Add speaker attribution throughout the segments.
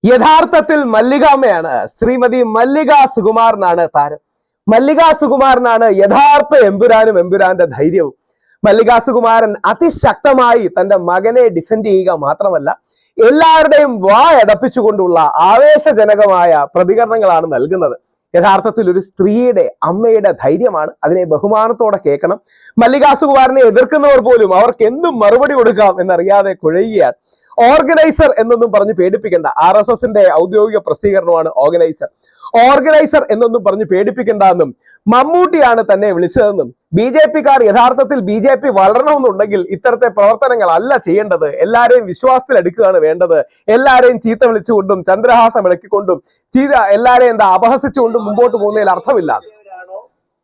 Speaker 1: യഥാർത്ഥത്തിൽ മല്ലികാമ്മയാണ്. ശ്രീമതി മല്ലിക സുകുമാരനാണ് താരം. മല്ലിക സുകുമാരനാണ് യഥാർത്ഥ എമ്പുരാനും എമ്പുരാന്റെ ധൈര്യവും. മല്ലിക സുകുമാരൻ അതിശക്തമായി തന്റെ മകനെ ഡിഫെൻഡ് ചെയ്യുക മാത്രമല്ല, എല്ലാവരുടെയും വായടപ്പിച്ചുകൊണ്ടുള്ള ആവേശജനകമായ പ്രതികരണങ്ങളാണ് നൽകുന്നത്. യഥാർത്ഥത്തിൽ ഒരു സ്ത്രീയുടെ അമ്മയുടെ ധൈര്യമാണ്. അതിനെ ബഹുമാനത്തോടെ കേൾക്കണം. മല്ലിക സുകുമാരനെ എതിർക്കുന്നവർ പോലും അവർക്ക് എന്തും മറുപടി കൊടുക്കാം എന്നറിയാതെ കുഴയുകയാണ്. ഓർഗനൈസർ എന്നൊന്നും പറഞ്ഞ് പേടിപ്പിക്കേണ്ട. RSSന്റെ ഔദ്യോഗിക പ്രസിദ്ധീകരണമാണ് ഓർഗനൈസർ എന്നൊന്നും പറഞ്ഞ് പേടിപ്പിക്കേണ്ട എന്നും മമ്മൂട്ടിയാണ് തന്നെ വിളിച്ചതെന്നും BJP-കാർ യഥാർത്ഥത്തിൽ BJP വളരണമെന്നുണ്ടെങ്കിൽ ഇത്തരത്തെ പ്രവർത്തനങ്ങളല്ല ചെയ്യേണ്ടത്, എല്ലാരെയും വിശ്വാസത്തിൽ എടുക്കുകയാണ് വേണ്ടത്, എല്ലാരെയും ചീത്ത വിളിച്ചുകൊണ്ടും ചന്ദ്രഹാസം ഇളക്കിക്കൊണ്ടും എല്ലാരെയും അപഹസിച്ചുകൊണ്ടും മുമ്പോട്ട് പോകുന്നതിൽ അർത്ഥമില്ല.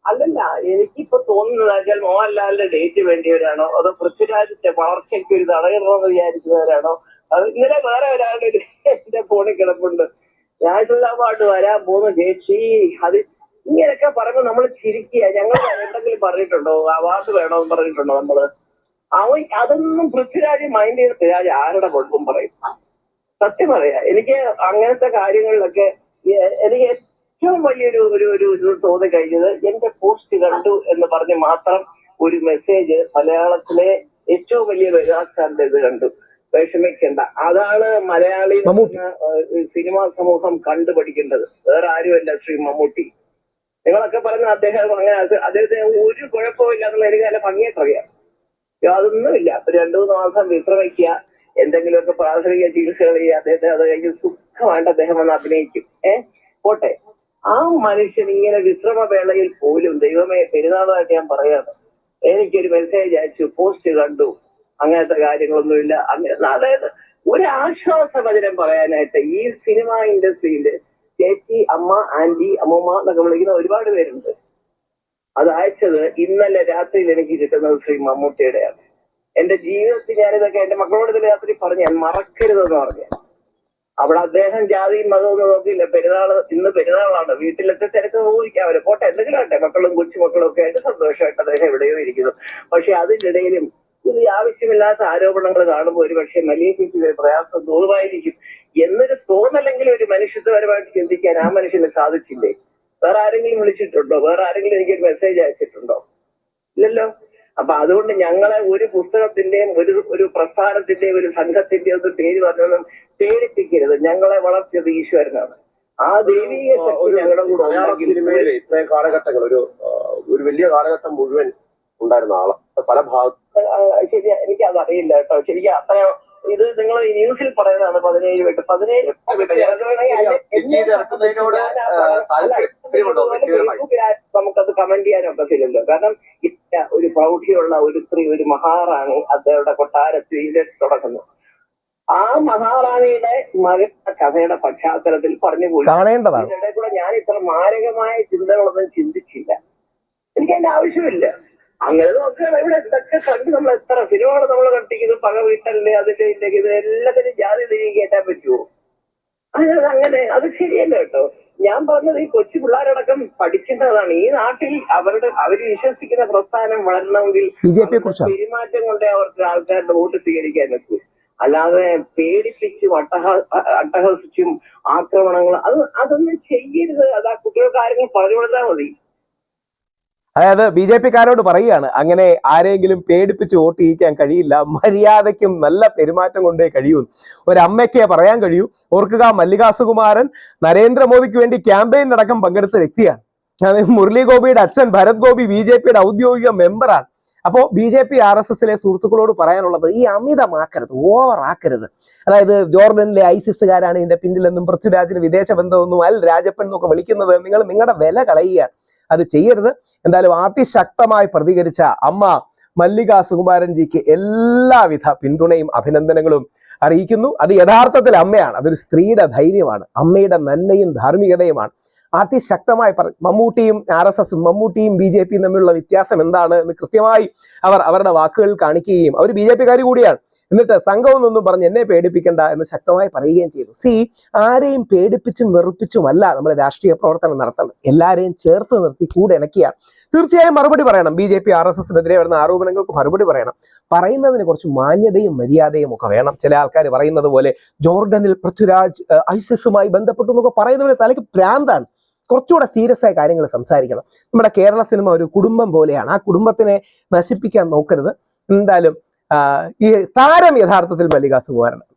Speaker 2: അല്ലല്ല, എനിക്കിപ്പോ തോന്നുന്നത് മോഹൻലാലിന്റെ ഡേറ്റ് വേണ്ടിയവരാണോ അതോ പൃഥ്വിരാജിന്റെ വളർച്ചയ്ക്ക് ഒരു തടയണമെന്ന് വിചാരിക്കുന്നവരാണോ? അത് ഇന്നലെ വേറെ ഒരാളുടെ എന്റെ ഫോണിൽ കിടപ്പുണ്ട്, നാഷണൽ അവാർഡ് വരാൻ പോകുന്ന ചേച്ചി. അത് ഇങ്ങനെയൊക്കെ പറയുമ്പോൾ നമ്മൾ ചിരിക്കുക. ഞങ്ങൾ എന്തെങ്കിലും പറഞ്ഞിട്ടുണ്ടോ അവാർഡ് വേണമെന്ന് പറഞ്ഞിട്ടുണ്ടോ നമ്മള്? അതൊന്നും പൃഥ്വിരാജ് മൈൻഡ് ചെയ്ത് പൃഥ്വിരാജ് ആരുടെ കുഴപ്പം പറയും? സത്യം പറയാ, എനിക്ക് അങ്ങനത്തെ കാര്യങ്ങളിലൊക്കെ എനിക്ക് ഏറ്റവും വലിയൊരു ഒരു തോന്നി കഴിഞ്ഞത് എന്റെ പോസ്റ്റ് കണ്ടു എന്ന് പറഞ്ഞ് മാത്രം ഒരു മെസ്സേജ് മലയാളത്തിലെ ഏറ്റവും വലിയ മെഗാസ്റ്റാറിന്റെ ഇത് കണ്ടു, വിഷമിക്കണ്ട. അതാണ് മലയാളി സിനിമാ സമൂഹം കണ്ടുപഠിക്കേണ്ടത്, വേറെ ആരുമല്ല ശ്രീ മമ്മൂട്ടി. നിങ്ങളൊക്കെ പറഞ്ഞ അദ്ദേഹം അങ്ങനെ അദ്ദേഹത്തിന് ഒരു കുഴപ്പമില്ല എന്നുള്ള എനിക്ക് നല്ല ഭംഗിയായിട്ടറിയാം. യാതൊന്നുമില്ല. 2-3 മാസം വിശ്രമിക്കുക, എന്തെങ്കിലുമൊക്കെ പ്രാഥമിക ചികിത്സകൾ ചെയ്യുക, അദ്ദേഹത്തെ അത് കഴിഞ്ഞ് സുഖമായിട്ട് അദ്ദേഹം വന്ന് അഭിനയിക്കും. പോട്ടെ, ആ മനുഷ്യൻ ഇങ്ങനെ വിശ്രമവേളയിൽ പോലും, ദൈവമേ പെരുന്നാളായിട്ട് ഞാൻ പറയാണ്, എനിക്കൊരു മെസ്സേജ് അയച്ചു, പോസ്റ്റ് കണ്ടു, അങ്ങനത്തെ കാര്യങ്ങളൊന്നുമില്ല. അങ്ങനെ അതായത് ഒരു ആശ്വാസവചനം പറയാനായിട്ട് ഈ സിനിമാ ഇൻഡസ്ട്രിയില് ചേച്ചി, അമ്മ, ആന്റി, അമ്മൂമ്മ എന്നൊക്കെ വിളിക്കുന്ന ഒരുപാട് പേരുണ്ട്. അത് അയച്ചത് ഇന്നലെ രാത്രിയിൽ എനിക്ക് കിട്ടുന്നത് ശ്രീ മമ്മൂട്ടിയുടെയാണ്. എന്റെ ജീവിതത്തിൽ ഞാനിതൊക്കെ എന്റെ മക്കളോട് ഇന്നലെ രാത്രി പറഞ്ഞു, ഞാൻ മറക്കരുതെന്ന് പറഞ്ഞു. അവിടെ അദ്ദേഹം ജാതിയും മതമൊന്നും നോക്കിയില്ല. ഇന്ന് പെരുന്നാളാണ്, വീട്ടിലൊക്കെ തിരക്ക് പോയിരിക്കാം അവര്. പോട്ടെ, എന്തെങ്കിലും ആട്ടെ, മക്കളും കൊച്ചുമക്കളും ഒക്കെ ആയിട്ട് സന്തോഷമായിട്ട് അദ്ദേഹം എവിടെയോ ഇരിക്കുന്നു. പക്ഷെ അതിനിടയിലും ഇത് ആവശ്യമില്ലാത്ത ആരോപണങ്ങൾ കാണുമ്പോൾ ഒരു പക്ഷെ മല്ലികയ്ക്ക് പ്രയാസം തോന്നുമായിരിക്കും എന്നൊരു തോന്നലെങ്കിലും ഒരു മനുഷ്യത്വപരമായിട്ട് ചിന്തിക്കാൻ ആ മനുഷ്യന് സാധിച്ചില്ലേ? വേറെ ആരെങ്കിലും വിളിച്ചിട്ടുണ്ടോ? വേറെ ആരെങ്കിലും എനിക്കൊരു മെസ്സേജ് അയച്ചിട്ടുണ്ടോ? ഇല്ലല്ലോ. അപ്പൊ അതുകൊണ്ട് ഞങ്ങളെ ഒരു പുസ്തകത്തിന്റെയും ഒരു പ്രസ്ഥാനത്തിന്റെയും ഒരു സംഘത്തിന്റെയും ഒന്നും പേര് പറഞ്ഞൊന്നും പേടിപ്പിക്കരുത്. ഞങ്ങളെ വളർത്തിയത് ഈശ്വരനാണ്. ആ ദൈവീക ശക്തി ഞങ്ങളുടെ കൂടെ
Speaker 3: സിനിമയിൽ ഇത്രയും കാലഘട്ടങ്ങൾ ഒരു വലിയ കാലഘട്ടം മുഴുവൻ ഉണ്ടായിരുന്ന ആള് പല ഭാഗത്ത്.
Speaker 2: ശരിയാ, എനിക്കത് അറിയില്ല കേട്ടോ. ശരിക്കും അത്ര ഇത് നിങ്ങൾ ന്യൂസിൽ പറയുന്നതാണ് 17 വിട്ട് 17 നമുക്കത് കമന്റ് ചെയ്യാനൊക്കത്തില്ലല്ലോ. കാരണം ഒരു പ്രൗഢിയുള്ള ഒരു സ്ത്രീ, ഒരു മഹാറാണി അദ്ദേഹയുടെ കൊട്ടാരത്തിൽ തുടങ്ങുന്നു. ആ മഹാറാണിയുടെ മകളുടെ കഥയുടെ പശ്ചാത്തലത്തിൽ പറഞ്ഞു പോയി. ഇതിനിടെ കൂടെ ഞാൻ ഇത്ര മാരകമായ ചിന്തകളൊന്നും ചിന്തിച്ചില്ല. എനിക്ക് അതിന്റെ ആവശ്യമില്ല. അങ്ങനെ നോക്കുകയാണ്. ഇവിടെ ഇതൊക്കെ കണ്ട് നമ്മൾ എത്ര സിനിമകൾ നമ്മൾ കണ്ടിരിക്കുന്നത്, പക വീട്ടല്ലേ, അതിന്റെ ഇത് എല്ലാത്തിനും ജാതി തിരികെ കയറ്റാൻ പറ്റുമോ? അങ്ങനെ അത് ശരിയല്ല കേട്ടോ. ഞാൻ പറഞ്ഞത് ഈ കൊച്ചു പിള്ളേരടക്കം പഠിക്കേണ്ടതാണ്. ഈ നാട്ടിൽ അവർ വിശ്വസിക്കുന്ന പ്രസ്ഥാനം വളരണമെങ്കിൽ പെരുമാറ്റം കൊണ്ടേ അവർക്ക് ആൾക്കാരുടെ വോട്ട് സ്വീകരിക്കാൻ പറ്റൂ. അല്ലാതെ പേടിപ്പിച്ചും അട്ടഹസിച്ചും ആക്രമണങ്ങൾ അതൊന്നും ചെയ്യരുത്. അത് ആ കുട്ടികൾക്ക് ആരെങ്കിലും പറഞ്ഞു കൊടുത്താൽ മതി.
Speaker 1: അതായത് BJP-കാരോട് പറയുകയാണ്, അങ്ങനെ ആരെങ്കിലും പേടിപ്പിച്ച് വോട്ട് ചെയ്യിക്കാൻ കഴിയില്ല, മര്യാദയ്ക്കും നല്ല പെരുമാറ്റം കൊണ്ടേ കഴിയൂ. ഒരമ്മയ്ക്കേ പറയാൻ കഴിയൂ. ഓർക്കുക, മല്ലിക സുകുമാരൻ നരേന്ദ്രമോദിക്ക് വേണ്ടി ക്യാമ്പയിനടക്കം പങ്കെടുത്ത വ്യക്തിയാണ്. മുരളി ഗോപിയുടെ അച്ഛൻ ഭരത് ഗോപി BJP-യുടെ ഔദ്യോഗിക മെമ്പറാണ്. അപ്പോൾ BJP RSSലെ സുഹൃത്തുക്കളോട് പറയാനുള്ളത്, ഈ അമിതമാക്കരുത്, ഓവർ ആക്കരുത്. അതായത് ജോർഡനിലെ ISIS-കാരാണ് ഇതിന്റെ പിന്നിലെന്നും പൃഥ്വിരാജിന് വിദേശ ബന്ധമൊന്നും അൽ രാജപ്പൻ എന്നൊക്കെ വിളിക്കുന്നത് നിങ്ങൾ നിങ്ങളുടെ വില കളയുകയാണ്. അത് ചെയ്യരുത്. എന്തായാലും അതിശക്തമായി പ്രതികരിച്ച അമ്മ മല്ലിക സുകുമാരൻജിക്ക് എല്ലാവിധ പിന്തുണയും അഭിനന്ദനങ്ങളും അറിയിക്കുന്നു. അത് യഥാർത്ഥത്തിൽ അമ്മയാണ്, അതൊരു സ്ത്രീയുടെ ധൈര്യമാണ്, അമ്മയുടെ നന്മയും ധാർമ്മികതയുമാണ്. അതിശക്തമായി മമ്മൂട്ടിയും RSSും മമ്മൂട്ടിയും BJPയും തമ്മിലുള്ള വ്യത്യാസം എന്താണ് എന്ന് കൃത്യമായി അവർ അവരുടെ വാക്കുകളിൽ കാണിക്കുകയും, അവർ BJP-കാരി കൂടിയാണ്. എന്നിട്ട് സംഘം എന്നൊന്നും പറഞ്ഞ് എന്നെ പേടിപ്പിക്കണ്ട എന്ന് ശക്തമായി പറയുകയും ചെയ്തു. ആരെയും പേടിപ്പിച്ചും വെറുപ്പിച്ചുമല്ല നമ്മൾ രാഷ്ട്രീയ പ്രവർത്തനം നടത്തുന്നത്. എല്ലാവരെയും ചേർത്ത് നിർത്തി കൂടെ ഇണക്കിയാണ്. തീർച്ചയായും മറുപടി പറയണം. BJP RSSനെതിരെ വരുന്ന ആരോപണങ്ങൾക്ക് മറുപടി പറയണം. പറയുന്നതിന് കുറച്ച് മാന്യതയും മര്യാദയും ഒക്കെ വേണം. ചില ആൾക്കാർ പറയുന്നത് പോലെ ജോർഡനിൽ പൃഥ്വിരാജ് ISISുമായി ബന്ധപ്പെട്ടു എന്നൊക്കെ പറയുന്നതിന് തലയ്ക്ക് ഭ്രാന്താണ്. കുറച്ചുകൂടെ സീരിയസ് ആയ കാര്യങ്ങൾ സംസാരിക്കണം. നമ്മുടെ കേരള സിനിമ ഒരു കുടുംബം പോലെയാണ്. ആ കുടുംബത്തിനെ നശിപ്പിക്കാൻ നോക്കരുത്. എന്തായാലും ഈ താരം യഥാർത്ഥത്തിൽ മല്ലിക സുകുമാരനാണ്.